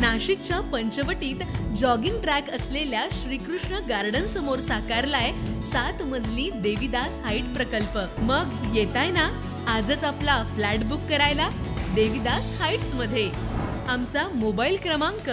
नाशिकच्या पंचवटीत jogging track असलेल्या Shrikrishna garden समोर साकारलाय 7 मजली देवीदास हाईट प्रकल्प। मग येताय ना आजच आपला फ्लॅट बुक करायला देवीदास हाईट्स मध्ये। आमचा मोबाईल क्रमांक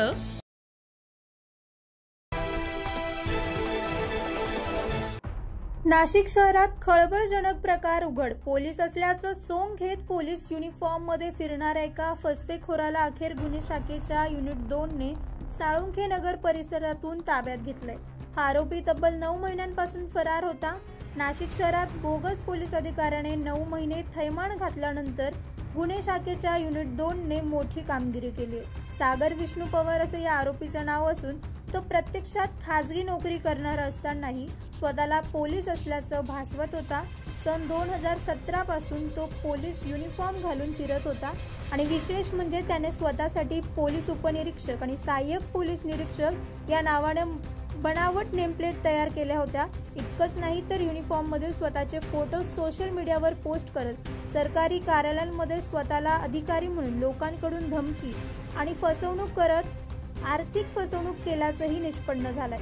नाशिक शहरात खळबळजनक प्रकार उघड। पोलीस असल्याचं सोंग घेत पोलीस युनिफॉर्म मध्ये फिरणाऱ्या एका फसवेखोराला अखेर गुन्हे शाखेच्या युनिट 2 ने साळुंखे नगर परिसरातून ताब्यात घेतलंय। हा आरोपी तब्बल 9 महिन्यांपासून फरार होता। नाशिक शहरात बोगस पोलीस अधिकाऱ्याने 9 महिने थैमान घातल्यानंतर गुन्हे शाखेच्या युनिट 2 ने मोठी कामगिरी केली। सागर विष्णू पवार असं या आरोपीचं नाव असून तो प्रत्यक्षात खाजगी नोकरी करणारा असतानाही स्वतःला पोलीस असल्याचं भासवत होता। सन 2017 पासून तो पोलीस युनिफॉर्म घालून फिरत होता आणि विशेष म्हणजे त्याने स्वतःसाठी पोलीस उपनिरीक्षक आणि सहाय्यक पोलीस निरीक्षक या नावाने बनावट नेमप्लेट तयार केल्या होत्या। इतकंच नाही तर युनिफॉर्म मधील स्वतःचे फोटो सोशल मीडियावर पोस्ट करत सरकारी कार्यालयांमध्ये स्वतःला अधिकारी म्हणून लोकांकडून धमकी आणि फसवणूक करत आर्थिक फसवणूक केल्याचंही निष्पन्न झालंय।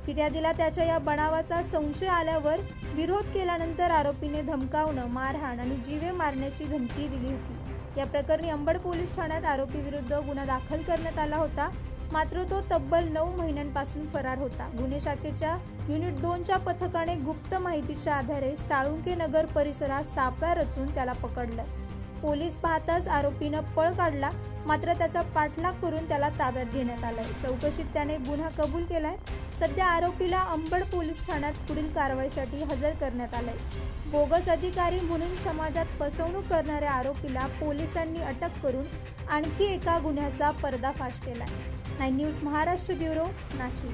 फिर्यादीला त्याच्या या बनावाचा संशय आल्यावर विरोध केल्यानंतर आरोपीने धमकावणं, मारहाण आणि जीवे मारण्याची धमकी दिली होती। या प्रकरणी अंबड पोलीस ठाण्यात आरोपी विरुद्ध गुन्हा दाखल करण्यात आला होता, मात्र तो तब्बल 9 महिन्यांपासून फरार होता। गुन्हे शाखेच्या युनिट 2 च्या पथकाने गुप्त माहितीच्या आधारे साळुंखे नगर परिसरात सापळा रचून त्याला पकडलं। पोलीस पाहताच आरोपीनं पळ काढला, मात्र त्याचा पाठलाग करून त्याला ताब्यात घेण्यात आलाय। चौकशीत त्याने गुन्हा कबूल केलाय। सध्या आरोपीला अंबड पोलीस ठाण्यात पुढील कारवाईसाठी हजर करण्यात आलंय। बोगस अधिकारी म्हणून समाजात फसवणूक करणाऱ्या आरोपीला पोलिसांनी अटक करून आणखी एका गुन्ह्याचा पर्दाफाश केलाय। 9 न्यूज महाराष्ट्र ब्युरो, नाशिक।